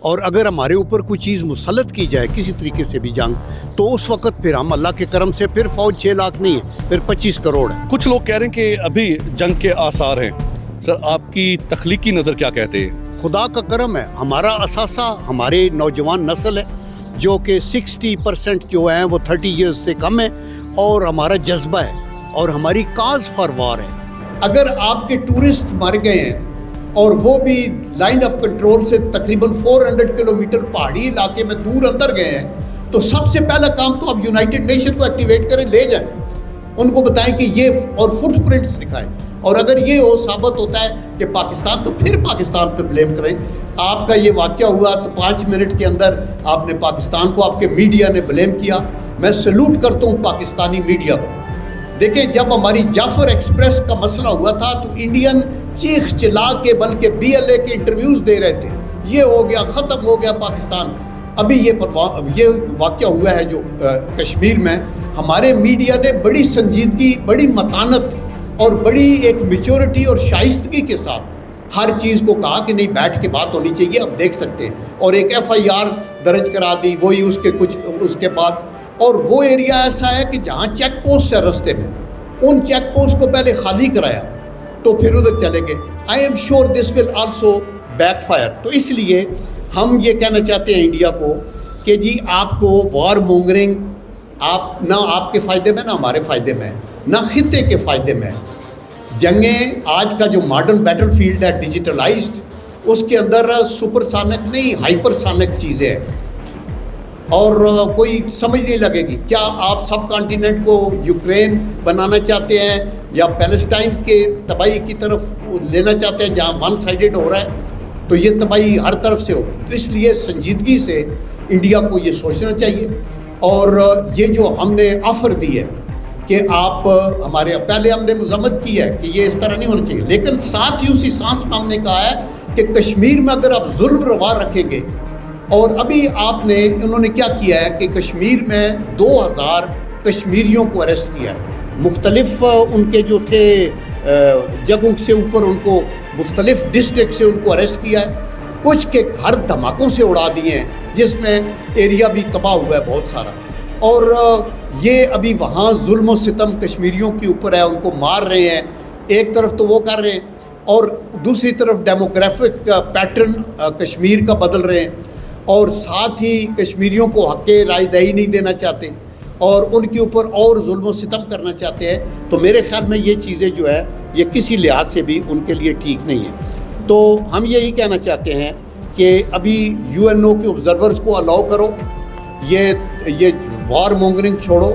اور اگر ہمارے اوپر کوئی چیز مسلط کی جائے کسی طریقے سے بھی جنگ، تو اس وقت پھر ہم اللہ کے کرم سے پھر فوج 6 لاکھ نہیں ہے، پھر 25 کروڑ ہے۔ کچھ لوگ کہہ رہے ہیں کہ ابھی جنگ کے آثار ہیں، سر آپ کی تخلیقی نظر کیا کہتے ہیں؟ خدا کا کرم ہے، ہمارا اثاثہ ہمارے نوجوان نسل ہے جو کہ 60% جو ہیں وہ 30 ایئرز سے کم ہے، اور ہمارا جذبہ ہے اور ہماری کاز فار وار ہے۔ اگر آپ کے ٹورسٹ مر گئے ہیں اور وہ بھی لائن آف کنٹرول سے تقریباً 400 کلومیٹر پہاڑی علاقے میں دور اندر گئے ہیں، تو سب سے پہلا کام تو آپ یونائٹڈ نیشن کو ایکٹیویٹ کریں، لے جائیں، ان کو بتائیں کہ یہ اور فٹ پرنٹس دکھائیں، اور اگر یہ ثابت ہوتا ہے کہ پاکستان، تو پھر پاکستان پہ بلیم کریں۔ آپ کا یہ واقعہ ہوا تو 5 منٹ کے اندر آپ نے پاکستان کو، آپ کے میڈیا نے بلیم کیا۔ میں سلوٹ کرتا ہوں پاکستانی میڈیا کو۔ دیکھیں، جب ہماری جعفر ایکسپریس کا مسئلہ ہوا تھا تو انڈین چیخ چلا کے بلکہ BLA کے انٹرویوز دے رہے تھے، یہ ہو گیا، ختم ہو گیا پاکستان۔ ابھی یہ واقعہ ہوا ہے جو کشمیر میں، ہمارے میڈیا نے بڑی سنجیدگی، بڑی متانت اور بڑی ایک میچورٹی اور شائستگی کے ساتھ ہر چیز کو کہا کہ نہیں، بیٹھ کے بات ہونی چاہیے، آپ دیکھ سکتے ہیں، اور ایک FIR درج کرا دی، وہی اس کے بعد۔ اور وہ ایریا ایسا ہے کہ جہاں چیک پوسٹ ہے رستے میں، ان چیک پوسٹ کو پہلے خالی کرایا تو پھر ادھر چلے گئے۔ I am sure this will also back fire. تو اس لیے ہم یہ کہنا چاہتے ہیں انڈیا کو کہ جی، آپ کو وار مونگرنگ نہ آپ کے فائدے میں، نہ ہمارے فائدے میں، نہ خطے کے فائدے میں۔ جنگیں، آج کا جو ماڈرن بیٹل فیلڈ ہے ڈیجیٹلائزڈ، اس کے اندر سپر سانک نہیں، ہائپر سانک چیزیں ہیں، اور کوئی سمجھ نہیں لگے گی۔ کیا آپ سب کانٹیننٹ کو یوکرین بنانا چاہتے ہیں یا پیلسٹائن کے تباہی کی طرف لینا چاہتے ہیں جہاں ون سائیڈڈ ہو رہا ہے؟ تو یہ تباہی ہر طرف سے ہوگی۔ تو اس لیے سنجیدگی سے انڈیا کو یہ سوچنا چاہیے، اور یہ جو ہم نے آفر دی ہے کہ آپ ہمارے، پہلے ہم نے مذمت کی ہے کہ یہ اس طرح نہیں ہونا چاہیے، لیکن ساتھ ہی اسی سانس میں ہم نے کہا ہے کہ کشمیر میں اگر آپ ظلم روا رکھیں گے، اور ابھی انہوں نے کیا کیا ہے کہ کشمیر میں 2000 کشمیریوں کو اریسٹ کیا ہے، مختلف ان کے جو تھے جگہوں سے اوپر، ان کو مختلف ڈسٹرکٹ سے ان کو اریسٹ کیا ہے، کچھ کے گھر دھماکوں سے اڑا دیے ہیں، جس میں ایریا بھی تباہ ہوا ہے بہت سارا، اور یہ ابھی وہاں ظلم و ستم کشمیریوں کے اوپر ہے، ان کو مار رہے ہیں، ایک طرف تو وہ کر رہے ہیں، اور دوسری طرف ڈیموگرافک پیٹرن کشمیر کا بدل رہے ہیں، اور ساتھ ہی کشمیریوں کو حق رائے دہی نہیں دینا چاہتے، اور ان کے اوپر اور ظلم و ستم کرنا چاہتے ہیں۔ تو میرے خیال میں یہ چیزیں جو ہے یہ کسی لحاظ سے بھی ان کے لیے ٹھیک نہیں ہے۔ تو ہم یہی کہنا چاہتے ہیں کہ ابھی UNO کے آبزرورز کو الاؤ کرو، یہ وار مونگرنگ چھوڑو،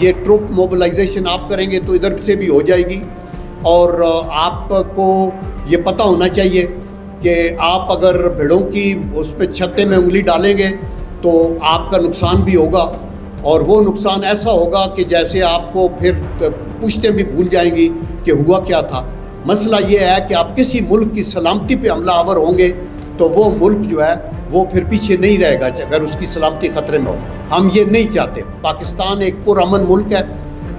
یہ ٹروپ موبلائزیشن آپ کریں گے تو ادھر سے بھی ہو جائے گی، اور آپ کو یہ پتہ ہونا چاہیے کہ آپ اگر بھیڑوں کی اس پہ چھتے میں انگلی ڈالیں گے تو آپ کا نقصان بھی ہوگا، اور وہ نقصان ایسا ہوگا کہ جیسے آپ کو پھر پشتیں بھی بھول جائیں گی کہ ہوا کیا تھا۔ مسئلہ یہ ہے کہ آپ کسی ملک کی سلامتی پہ حملہ آور ہوں گے تو وہ ملک جو ہے وہ پھر پیچھے نہیں رہے گا اگر اس کی سلامتی خطرے میں ہو۔ ہم یہ نہیں چاہتے۔ پاکستان ایک پرامن ملک ہے،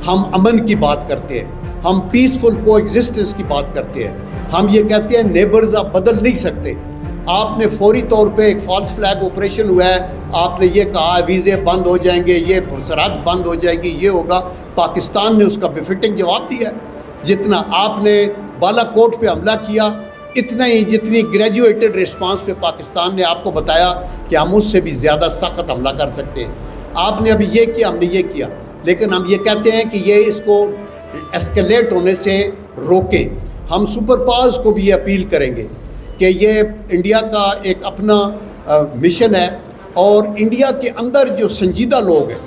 ہم امن کی بات کرتے ہیں، ہم پیسفل کو ایگزسٹنس کی بات کرتے ہیں، ہم یہ کہتے ہیں نیبرز آپ بدل نہیں سکتے۔ آپ نے فوری طور پہ ایک فالس فلیگ آپریشن ہوا ہے، آپ نے یہ کہا ویزے بند ہو جائیں گے، یہ سرحد بند ہو جائے گی، یہ ہوگا۔ پاکستان نے اس کا بفٹنگ جواب دیا ہے۔ جتنا آپ نے بالا کوٹ پہ حملہ کیا، اتنا ہی جتنی گریجویٹڈ رسپانس پہ پاکستان نے آپ کو بتایا کہ ہم اس سے بھی زیادہ سخت حملہ کر سکتے ہیں۔ آپ نے ابھی یہ کیا، ہم نے یہ کیا، لیکن ہم یہ کہتے ہیں کہ یہ اس کو ایسکیلیٹ ہونے سے روکے۔ ہم سپر پاورز کو بھی یہ اپیل کریں گے کہ یہ انڈیا کا ایک اپنا مشن ہے، اور انڈیا کے اندر جو سنجیدہ لوگ ہیں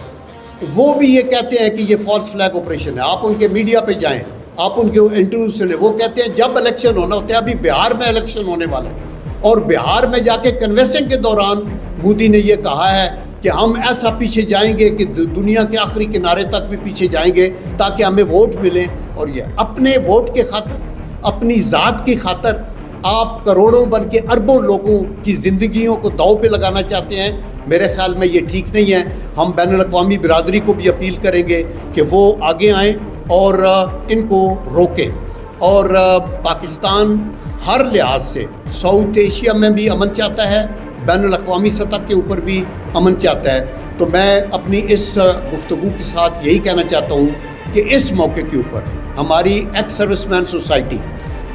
وہ بھی یہ کہتے ہیں کہ یہ فالس فلیگ آپریشن ہے۔ آپ ان کے میڈیا پہ جائیں، آپ ان کے انٹرویو سنیں، وہ کہتے ہیں جب الیکشن ہونا ہوتا ہے، ابھی بہار میں الیکشن ہونے والا ہے، اور بہار میں جا کے کنوینسنگ کے دوران مودی نے یہ کہا ہے کہ ہم ایسا پیچھے جائیں گے کہ دنیا کے آخری کنارے تک بھی پیچھے جائیں گے تاکہ ہمیں ووٹ ملیں۔ اور یہ اپنے ووٹ کے خاطر، اپنی ذات کی خاطر آپ کروڑوں بلکہ اربوں لوگوں کی زندگیوں کو داؤ پہ لگانا چاہتے ہیں۔ میرے خیال میں یہ ٹھیک نہیں ہے۔ ہم بین الاقوامی برادری کو بھی اپیل کریں گے کہ وہ آگے آئیں اور ان کو روکیں، اور پاکستان ہر لحاظ سے ساؤتھ ایشیا میں بھی امن چاہتا ہے، بین الاقوامی سطح کے اوپر بھی امن چاہتا ہے. تو میں اپنی اس گفتگو کے ساتھ یہی کہنا چاہتا ہوں کہ اس موقع کے اوپر ہماری ایکس سروس مین سوسائٹی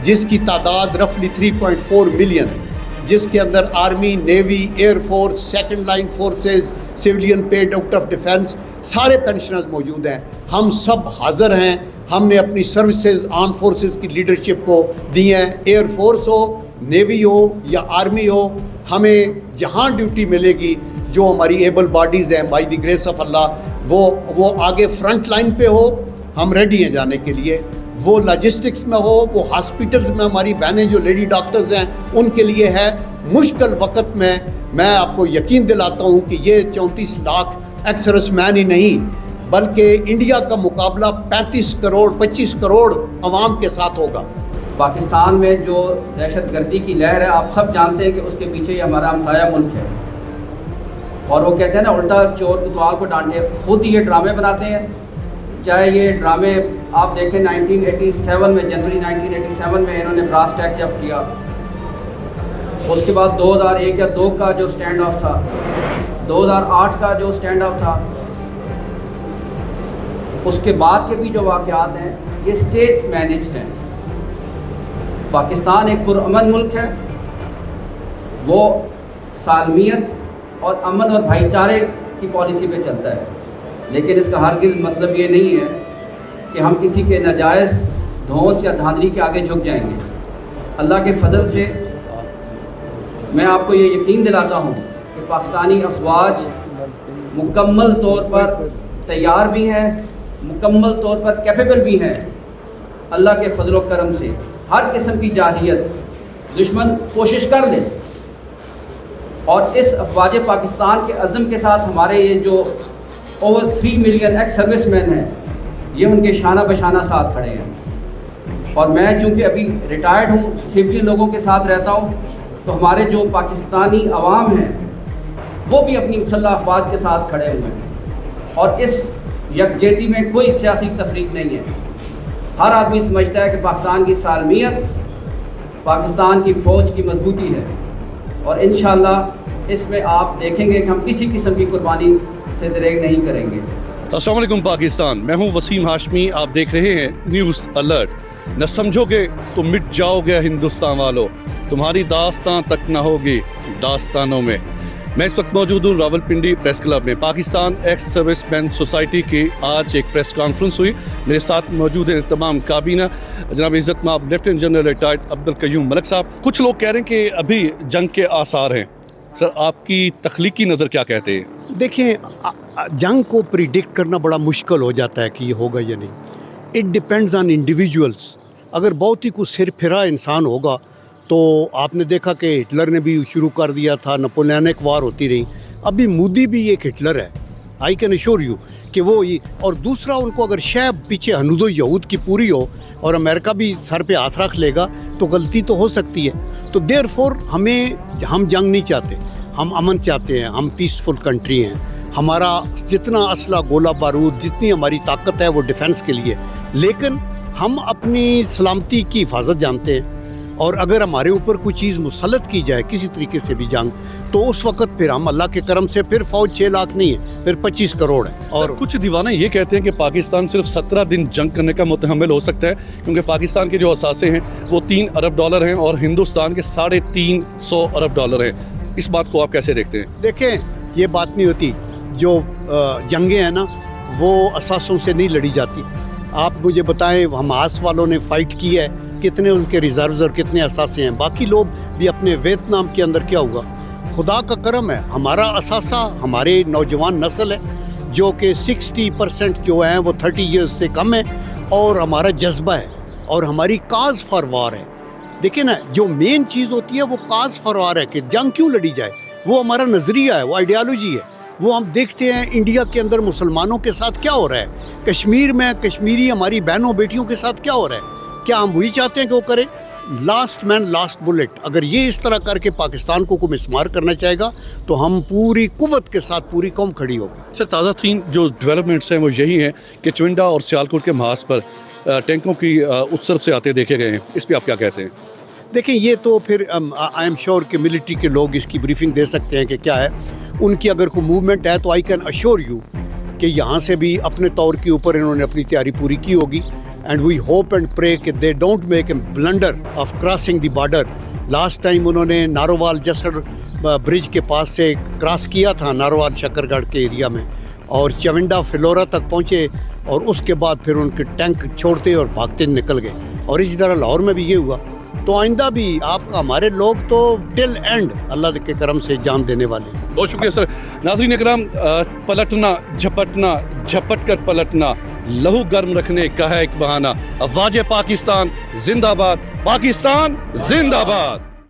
جس کی تعداد رفلی 3.4 ملین ہے، جس کے اندر army, navy, air force, second line forces, civilian paid out of defence, سارے پینشنرز موجود ہیں. ہم سب حاضر ہیں. ہم نے اپنی سروسز آرم فورسز کی لیڈرشپ کو دی ہیں. ایئر فورس ہو، نیوی ہو یا آرمی ہو، ہمیں جہاں ڈیوٹی ملے گی، جو ہماری ایبل باڈیز ہیں بائی دی گریس آف اللہ، وہ آگے فرنٹ لائن پہ ہو، ہم ریڈی ہیں جانے کے لیے. وہ لاجسٹکس میں ہو، وہ ہاسپٹلز میں ہماری بہنیں جو لیڈی ڈاکٹرز ہیں ان کے لیے ہے. مشکل وقت میں آپ کو یقین دلاتا ہوں کہ یہ 34 لاکھ ایکس سروس مین ہی نہیں بلکہ انڈیا کا مقابلہ 25 کروڑ عوام کے ساتھ ہوگا. پاکستان میں جو دہشت گردی کی لہر ہے، آپ سب جانتے ہیں کہ اس کے پیچھے یہ ہمارا ہمسایہ ملک ہے. اور وہ کہتے ہیں نا، الٹا چور کوتوال کو ڈانٹے. خود یہ ڈرامے بناتے ہیں. چاہے یہ ڈرامے آپ دیکھیں 1987 میں، جنوری 1987 میں انہوں نے براس ٹیک جب کیا، اس کے بعد 2001 یا 2 کا جو سٹینڈ آف تھا، 2008 کا جو سٹینڈ آف تھا، اس کے بعد کے بھی جو واقعات ہیں یہ اسٹیٹ مینجڈ ہیں. پاکستان ایک پرامن ملک ہے. وہ سالمیت اور امن اور بھائی چارے کی پالیسی پہ چلتا ہے. لیکن اس کا ہرگز مطلب یہ نہیں ہے کہ ہم کسی کے ناجائز دھونس یا دھاندلی کے آگے جھک جائیں گے. اللہ کے فضل سے میں آپ کو یہ یقین دلاتا ہوں کہ پاکستانی افواج مکمل طور پر تیار بھی ہیں، مکمل طور پر کیپیبل بھی ہیں. اللہ کے فضل و کرم سے ہر قسم کی جارحیت دشمن کوشش کر لے، اور اس افواج پاکستان کے عزم کے ساتھ ہمارے یہ جو اوور 3 ملین ایکس سروس مین ہیں، یہ ان کے شانہ بشانہ ساتھ کھڑے ہیں. اور میں چونکہ ابھی ریٹائرڈ ہوں، سویلین لوگوں کے ساتھ رہتا ہوں، تو ہمارے جو پاکستانی عوام ہیں وہ بھی اپنی مسلح افواج کے ساتھ کھڑے ہوئے ہیں. اور اس یکجہتی میں کوئی سیاسی تفریق نہیں ہے. ہر آدمی سمجھتا ہے کہ پاکستان کی سالمیت پاکستان کی فوج کی مضبوطی ہے. اور انشاءاللہ اس میں آپ دیکھیں گے کہ ہم کسی قسم کی قربانی سے دریغ نہیں کریں گے. السلام علیکم پاکستان، میں ہوں وسیم ہاشمی. آپ دیکھ رہے ہیں نیوز الرٹ. نہ سمجھو گے تو مٹ جاؤ گے ہندوستان والو، تمہاری داستان تک نہ ہوگی داستانوں میں. میں اس وقت موجود ہوں راولپنڈی پریس کلب میں. پاکستان ایکس سروس مین سوسائٹی کی آج ایک پریس کانفرنس ہوئی. میرے ساتھ موجود ہیں تمام کابینہ. جناب عزت مآب لیفٹیننٹ جنرل ریٹائرڈ عبدالقیوم ملک صاحب. کچھ لوگ کہہ رہے ہیں کہ ابھی جنگ کے آثار ہیں. سر، آپ کی تخلیقی نظر کیا کہتے ہیں؟ دیکھیں، جنگ کو پریڈکٹ کرنا بڑا مشکل ہو جاتا ہے کہ یہ ہوگا یا نہیں. It depends on individuals. اگر بہت ہی کچھ سر پھرا انسان ہوگا تو آپ نے دیکھا کہ ہٹلر نے بھی شروع کر دیا تھا، نپولینک وار ہوتی رہی. ابھی مودی بھی ایک ہٹلر ہے، آئی کین ایشور یو کہ وہ اور دوسرا ان کو اگر شہ پیچھے ہنود و یہود کی پوری ہو اور امریکہ بھی سر پہ ہاتھ رکھ لے گا تو غلطی تو ہو سکتی ہے. تو دیر فور ہم جنگ نہیں چاہتے، ہم امن چاہتے ہیں. ہم پیسفل کنٹری ہیں. ہمارا جتنا اسلحہ، گولہ بارود، جتنی ہماری طاقت ہے وہ ڈیفنس کے لیے. لیکن ہم اپنی سلامتی کی حفاظت جانتے ہیں، اور اگر ہمارے اوپر کوئی چیز مسلط کی جائے کسی طریقے سے بھی جنگ، تو اس وقت پھر ہم اللہ کے کرم سے پھر فوج 6 لاکھ نہیں ہے، پھر 25 کروڑ ہے. اور کچھ دیوانے یہ کہتے ہیں کہ پاکستان صرف 17 دن جنگ کرنے کا متحمل ہو سکتا ہے، کیونکہ پاکستان کے جو اثاثے ہیں وہ $3 ارب ہیں اور ہندوستان کے $350 ارب ہیں. اس بات کو آپ کیسے دیکھتے ہیں؟ دیکھیں، یہ بات نہیں ہوتی. جو جنگیں ہیں نا وہ اثاثوں سے نہیں لڑی جاتی. آپ مجھے بتائیں، حماس والوں نے فائٹ کی ہے، کتنے ان کے ریزروز اور کتنے اثاثے ہیں. باقی لوگ بھی اپنے ویتنام کے اندر کیا ہوا. خدا کا کرم ہے، ہمارا اثاثہ ہمارے نوجوان نسل ہے جو کہ 60% جو ہیں وہ 30 ایئرز سے کم ہے، اور ہمارا جذبہ ہے اور ہماری کاز فار وار ہے. دیکھیں نا، جو مین چیز ہوتی ہے وہ کاز فار وار ہے کہ جنگ کیوں لڑی جائے. وہ ہمارا نظریہ ہے، وہ آئیڈیالوجی ہے. وہ ہم دیکھتے ہیں انڈیا کے اندر مسلمانوں کے ساتھ کیا ہو رہا ہے، کشمیر میں کشمیری ہماری بہنوں بیٹیوں کے ساتھ کیا ہو رہا ہے. کیا ہم وہی چاہتے ہیں کہ وہ کریں؟ Last main last Bullet. اگر یہ اس طرح کر کے پاکستان کو کوئی مسمار کرنا چاہے گا تو ہم پوری قوت کے ساتھ پوری قوم کھڑی ہوگی. سر، تازہ ترین جو ڈیولپمنٹس ہیں وہ یہی ہیں کہ چونڈا اور سیالکوٹ کے محاذ پر ٹینکوں کی اس طرف سے آتے دیکھے گئے ہیں. اس پہ آپ کیا کہتے ہیں؟ دیکھیں یہ تو پھر آئی ایم شیور کہ ملٹری کے لوگ اس کی بریفنگ دے سکتے ہیں کہ کیا ہے ان کی اگر کوئی موومنٹ ہے تو آئی کین اشور یو کہ یہاں سے بھی اپنے طور کے اوپر انہوں نے اپنی تیاری پوری کی ہوگی اینڈ وی ہوپ اینڈ پرے کہ they don't make a blunder of crossing the border. Last time انہوں نے نارووال جسر برج کے پاس سے کراس کیا تھا نارووال شکر گڑھ کے ایریا میں اور چونڈا فلورا تک پہنچے اور اس کے بعد پھر ان کے ٹینک چھوڑتے اور بھاگتے نکل گئے اور اسی طرح لاہور میں بھی یہ ہوا. تو آئندہ بھی آپ کا ہمارے لوگ تو ٹل اینڈ اللہ کے کرم سے جان دینے والے. بہت شکریہ سر. ناظرین اکرام پلٹنا جھپٹنا جھپٹ کر پلٹنا لہو گرم رکھنے کا ہے ایک بہانہ. افواج پاکستان زندہ باد. پاکستان زندہ باد.